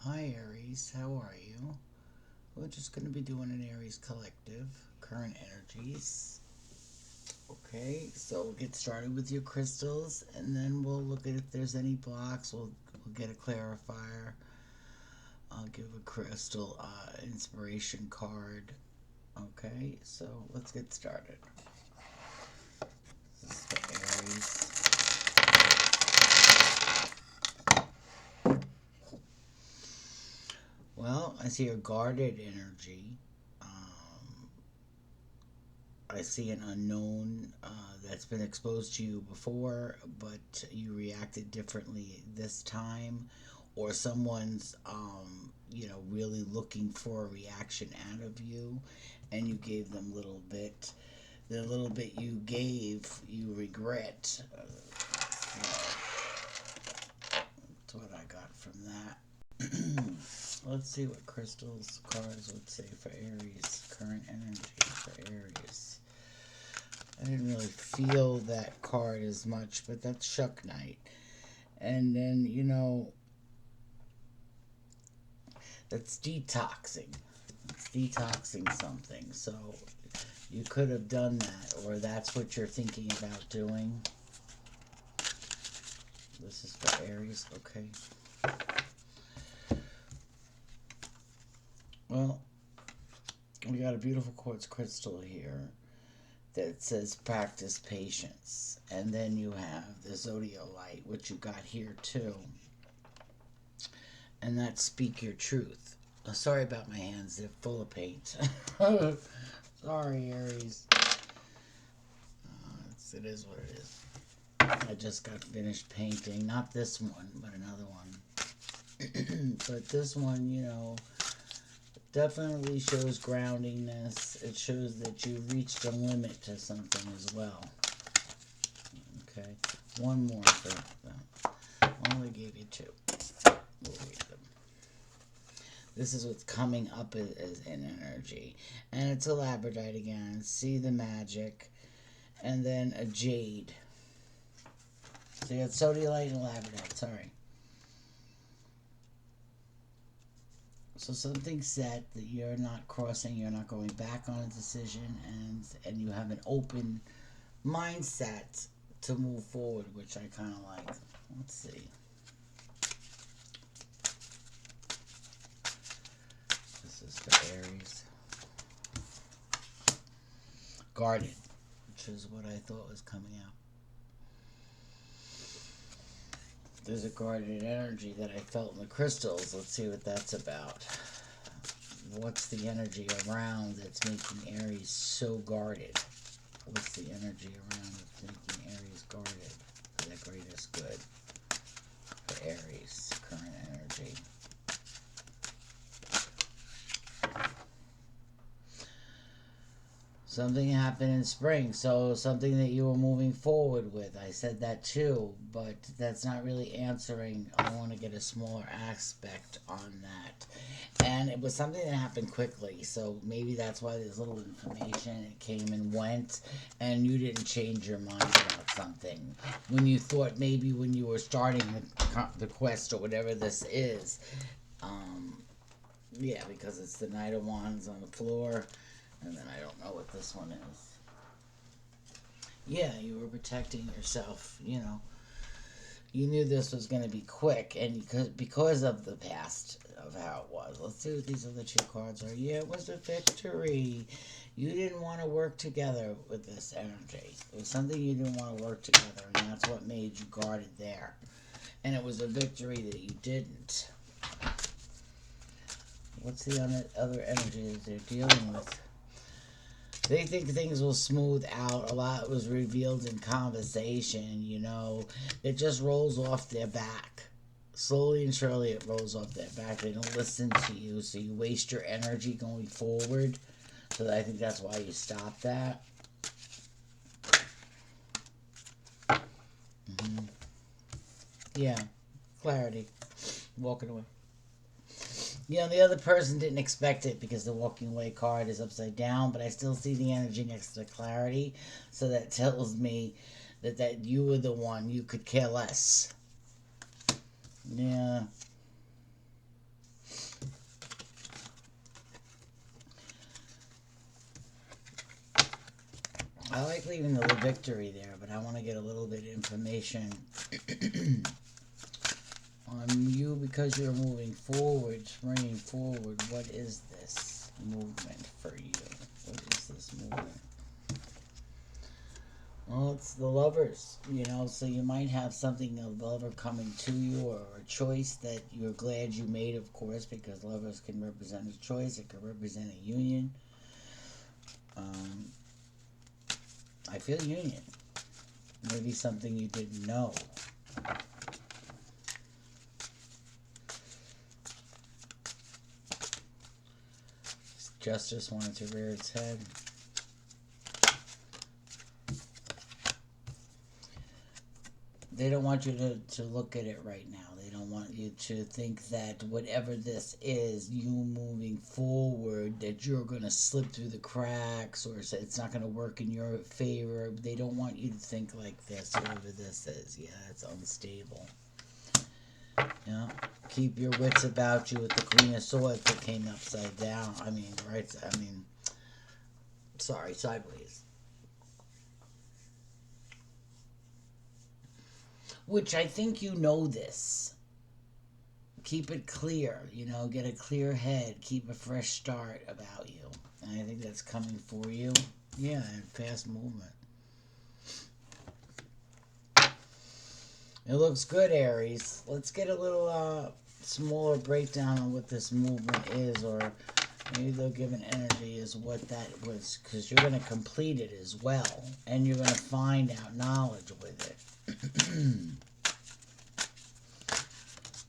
Hi Aries, how are you? We're just going to be doing an Aries collective, current energies. Okay, so we'll get started with your crystals and then we'll look at if there's any blocks. We'll get a clarifier. I'll give a crystal inspiration card. Okay, so let's get started. This is for Aries. Well, I see a guarded energy. I see an unknown that's been exposed to you before, but you reacted differently this time, or someone's, really looking for a reaction out of you, and you gave them a little bit. The little bit you gave, you regret. That's what I got from that. Let's see what crystals cards would say for Aries. Current energy for Aries. I didn't really feel that card as much, but that's Shuck Night. And then, that's detoxing. It's detoxing something. So you could have done that, or that's what you're thinking about doing. This is for Aries. Okay. Well, we got a beautiful quartz crystal here that says practice patience. And then you have the zodiolite, which you got here too. And that's speak your truth. Oh, sorry about my hands, they're full of paint. Sorry, Aries. It is what it is. I just got finished painting. Not this one, but another one. But this one, definitely shows groundingness. It shows that you've reached a limit to something as well. Okay, one more for them. I only gave you two. We'll read them. This is what's coming up as in energy, and it's a labradorite again. See the magic, and then a jade. So you got sodalite and labradorite. Sorry. So something's set that you're not crossing, you're not going back on a decision, and you have an open mindset to move forward, which I kind of like. Let's see. This is for Aries. Guarded, which is what I thought was coming out. There's a guarded energy that I felt in the crystals. Let's see what that's about. What's the energy around that's making Aries so guarded? What's the energy around that's making Aries guarded for the greatest good for Aries? Current energy. Something happened in spring, so something that you were moving forward with. I said that too, but that's not really answering. I want to get a smaller aspect on that. And it was something that happened quickly, so maybe that's why there's little information. It came and went, and you didn't change your mind about something. When you thought maybe when you were starting the quest or whatever this is, yeah, because it's the Knight of Wands on the floor. And then I don't know what this one is. Yeah, you were protecting yourself, You knew this was going to be quick, and because of the past of how it was. Let's see what these other two cards are. Yeah, it was a victory. You didn't want to work together with this energy. It was something you didn't want to work together, and that's what made you guarded there. And it was a victory that you didn't. What's the other energy that they're dealing with? They think things will smooth out. A lot was revealed in conversation, It just rolls off their back. Slowly and surely it rolls off their back. They don't listen to you, so you waste your energy going forward. So I think that's why you stop that. Mm-hmm. Yeah, clarity. Walking away. The other person didn't expect it because the walking away card is upside down, but I still see the energy next to the clarity. So that tells me that you were the one. You could care less. Yeah. leaving the victory there, but I want to get a little bit of information on you because you're moving forward, springing forward. What is this movement for you? What is this movement? Well, it's the Lovers, you know, so you might have something, a lover coming to you, or a choice that you're glad you made, of course, because Lovers can represent a choice, it can represent a union. I feel union. Maybe something you didn't know. Justice wanted to rear its head. They don't want you to look at it right now. They don't want you to think that whatever this is, you moving forward, that you're going to slip through the cracks or it's not going to work in your favor. They don't want you to think like this, whatever this is. Yeah, it's unstable. Yeah. Keep your wits about you with the Queen of Swords that came upside down. I mean, right? I mean, sorry, sideways. Which I think you know this. Keep it clear, you know, get a clear head, keep a fresh start about you. And I think that's coming for you. Yeah, and fast movement. It looks good, Aries. Let's get a little smaller breakdown on what this movement is, or maybe they'll give an energy as what that was, because you're going to complete it as well, and you're going to find out knowledge with it.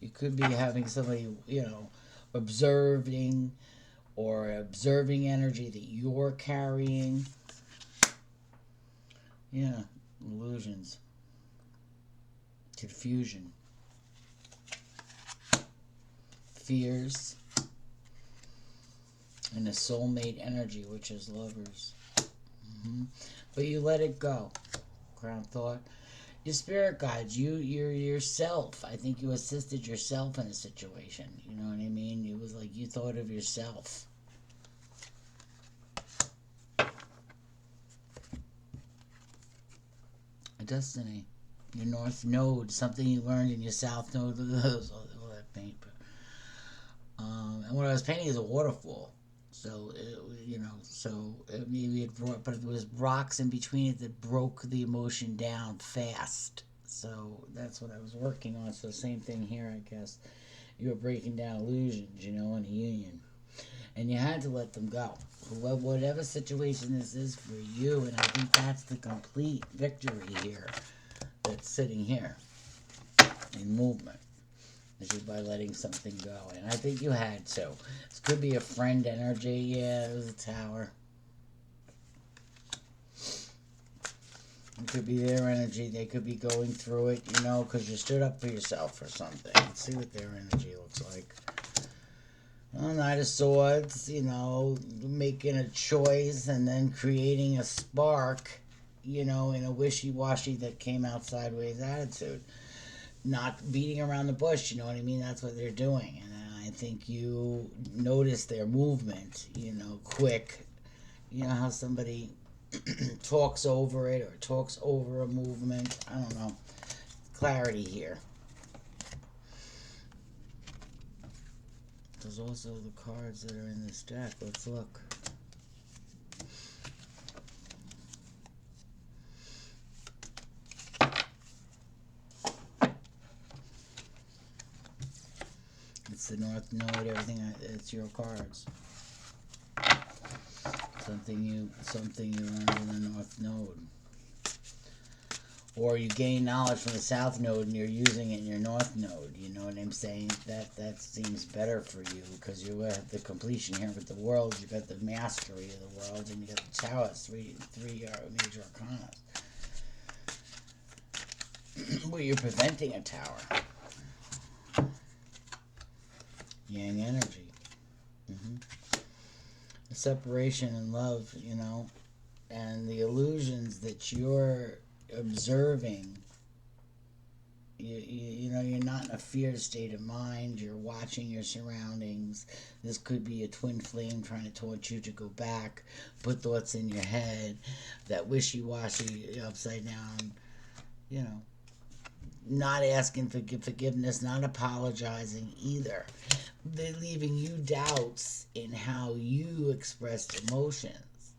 You could be having somebody, you know, observing energy that you're carrying. Yeah, illusions. Confusion. Fears. And a soulmate energy, which is Lovers. But you let it go. Crown thought. Your spirit guides, you're yourself. I think you assisted yourself in a situation. You know what I mean? It was like you thought of yourself. A destiny. Your North Node, something you learned in your South Node. All that paint. And what I was painting is a waterfall. So, you know, maybe it brought, but it was rocks in between it that broke the emotion down fast. So that's what I was working on. So same thing here, I guess. You were breaking down illusions, you know, in a union. And you had to let them go. Whatever situation this is for you, and I think that's the complete victory here that's sitting here in movement. This is by letting something go. And I think you had to. This could be a friend energy. Yeah, it was a tower. It could be their energy. They could be going through it, you know, because you stood up for yourself or something. Let's see what their energy looks like. Well, Knight of Swords, you know, making a choice and then creating a spark, you know, in a wishy-washy that came out sideways attitude. Not beating around the bush, you know what I mean? That's what they're doing. And I think you notice their movement, you know, quick. You know how somebody talks over it or talks over a movement. I don't know. Clarity here. There's also the cards that are in this deck. Let's look. It's the North Node, everything, it's your cards. Something you learned in the North Node. Or you gain knowledge from the South Node and you're using it in your North Node. You know what I'm saying? That seems better for you because you have the completion here with the world. You got the mastery of the world, and you got the Towers, three major arcana. Well, you're preventing a tower. Yang energy. The separation and love, you know, and the illusions that you're observing, You know, you're not in a fear state of mind. You're watching your surroundings. This could be a twin flame trying to taunt you to go back, put thoughts in your head, that wishy-washy, upside down, you know, not asking for forgiveness, not apologizing either. They're leaving you doubts in how you expressed emotions,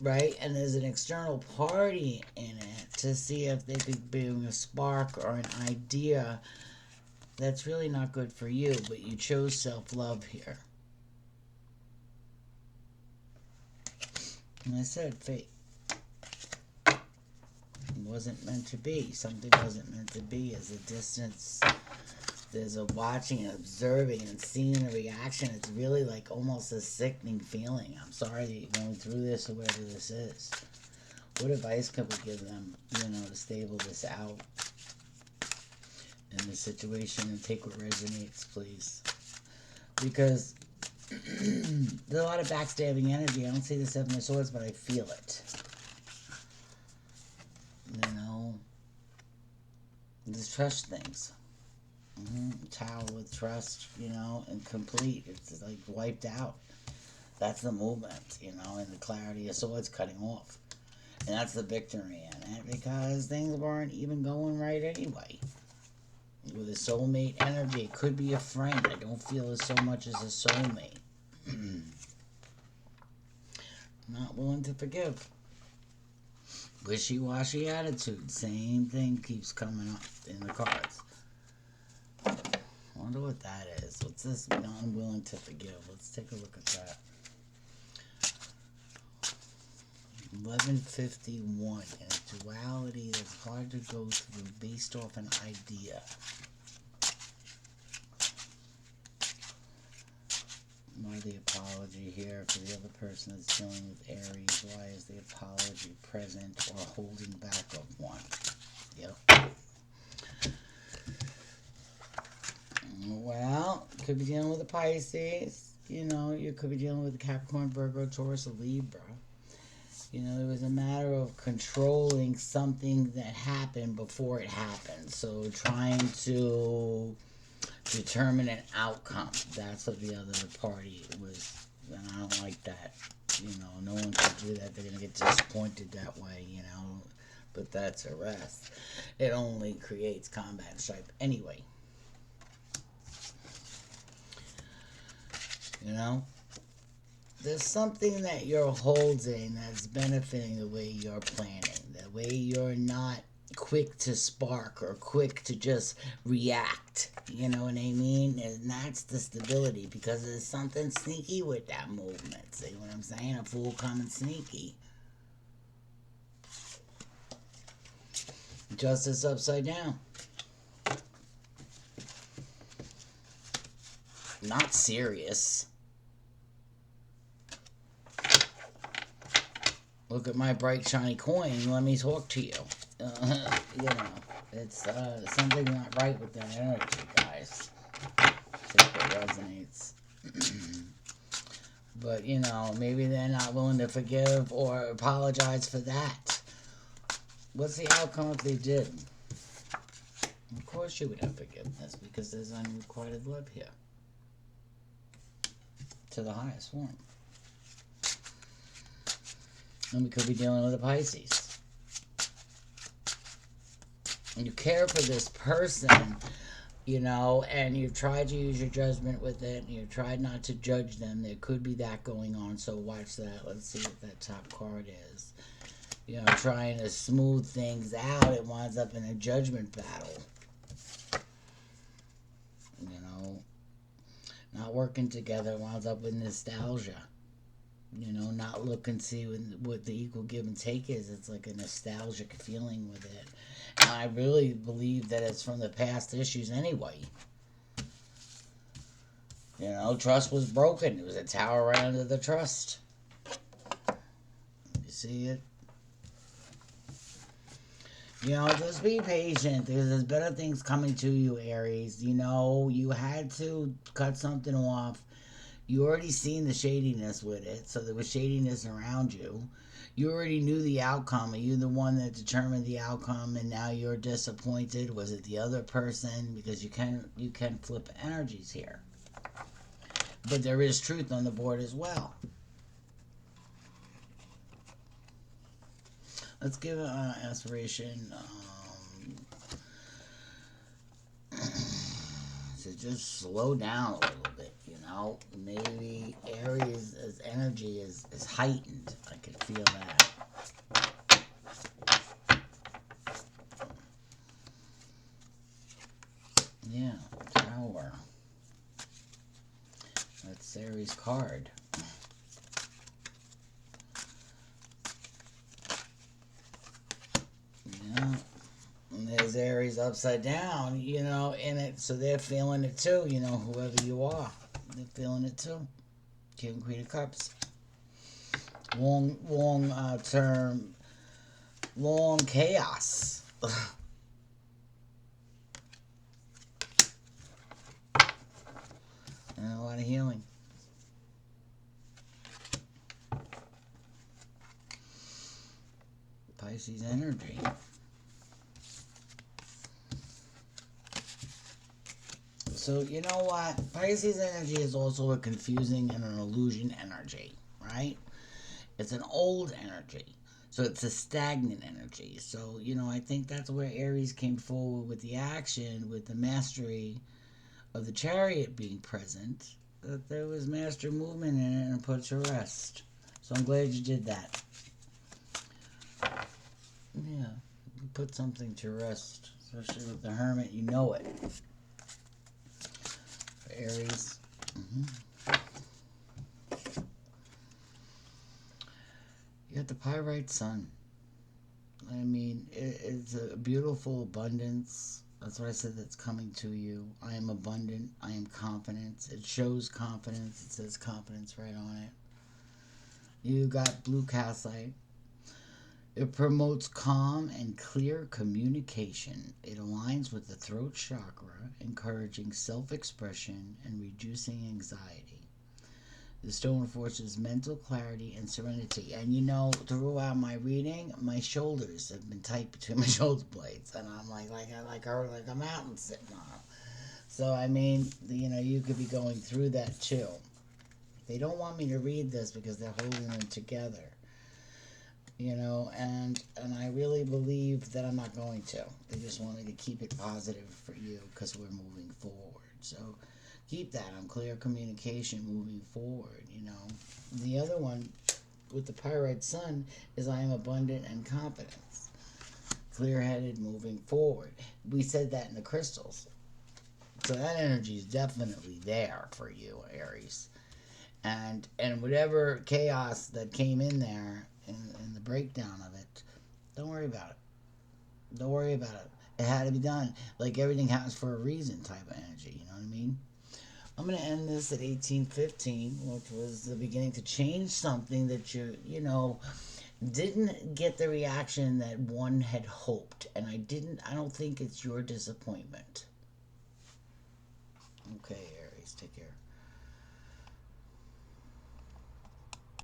right? And there's an external party in it to see if they could bring a spark or an idea that's really not good for you, but you chose self-love here. And I said fate. It wasn't meant to be. Something wasn't meant to be. As a distance, there's a watching and observing and seeing the reaction. It's really like almost a sickening feeling. I'm sorry that you're going through this or whatever this is. What advice could we give them, you know, to stable this out in the situation, and take what resonates, please? Because there's a lot of backstabbing energy. I don't see the Seven of Swords, but I feel it. You know, there's trust things. Tower with trust, you know, and complete. It's like wiped out. That's the movement, you know, and the clarity of swords cutting off. And that's the victory in it, because things weren't even going right anyway. With a soulmate energy, it could be a friend. I don't feel as so much as a soulmate. Not willing to forgive. Wishy-washy attitude. Same thing keeps coming up in the cards. I wonder what that is. What's this unwilling to forgive? Let's take a look at that. 1151. And a duality that's hard to go through based off an idea. Why the apology here for the other person that's dealing with Aries? Why is the apology present or holding back of one? Yep. Well, could be dealing with a Pisces. You know, you could be dealing with a Capricorn, Virgo, Taurus, or Libra. You know, it was a matter of controlling something that happened before it happened. So trying to determine an outcome. That's what the other party was. And I don't like that. You know, no one should do that. They're going to get disappointed that way, you know. But that's a rest. It only creates combat and strife anyway. You know? There's something that you're holding that's benefiting the way you're planning. The way you're not quick to spark or quick to just react. You know what I mean? And that's the stability, because there's something sneaky with that movement. See what I'm saying? A fool coming sneaky. Justice upside down. Not serious. Look at my bright shiny coin. Let me talk to you. You know, it's something not right with that energy, guys. See if it resonates. But, you know, maybe they're not willing to forgive or apologize for that. What's the outcome if they did? Of course you would have forgiveness, because there's unrequited love here. To the highest form. And we could be dealing with a Pisces. And you care for this person, you know, and you've tried to use your judgment with it, and you've tried not to judge them. There could be that going on, so watch that. Let's see what that top card is. You know, trying to smooth things out, it winds up in a judgment battle. You know, not working together, it winds up with nostalgia. You know, not looking to see what the equal give and take is. It's like a nostalgic feeling with it. And I really believe that it's from the past issues anyway. You know, trust was broken. It was a tower right under the trust. You see it? You know, just be patient. There's better things coming to you, Aries. You know, you had to cut something off. You already seen the shadiness with it, so there was shadiness around you. You already knew the outcome. Are you the one that determined the outcome, and now you're disappointed? Was it the other person? Because you can flip energies here, but there is truth on the board as well. Let's give an aspiration. To just slow down a little bit, you know. Maybe Aries' energy is heightened. I can feel that. Yeah, Tower. That's Aries' card. Yeah. And there's Aries upside down, you know, in it. So they're feeling it too, you know, whoever you are. They're feeling it too. King, Queen of Cups. Long term, long chaos. And a lot of healing. Pisces energy. So, you know what? Pisces energy is also a confusing and an illusion energy, right? It's an old energy. So it's a stagnant energy. So, you know, I think that's where Aries came forward with the action, with the mastery of the chariot being present, that there was master movement in it and put to rest. So I'm glad you did that. Yeah, you put something to rest, especially with the Hermit. You know it. For Aries. You got the Pyrite Sun. I mean, it's a beautiful abundance. That's what I said that's coming to you. I am abundant. I am confident. It shows confidence. It says confidence right on it. You got blue calcite. It promotes calm and clear communication. It aligns with the throat chakra, encouraging self-expression and reducing anxiety. The stone enforces mental clarity and serenity. And you know, throughout my reading, my shoulders have been tight between my shoulder blades, and I'm like a mountain sitting on them. So I mean, you know, you could be going through that too. They don't want me to read this because they're holding them together, you know, and I really believe that I'm not going to. They just want me to keep it positive for you because we're moving forward. So keep that on clear communication moving forward, you know. The other one with the Pyrite Sun is I am abundant and confident, clear-headed moving forward. We said that in the crystals. So that energy is definitely there for you, Aries. And whatever chaos that came in there in the breakdown of it, don't worry about it. Don't worry about it. It had to be done. Like everything happens for a reason type of energy, you know what I mean? I'm going to end this at 1815, which was the beginning to change something that you know, didn't get the reaction that one had hoped. And I don't think it's your disappointment. Okay, Aries, take care.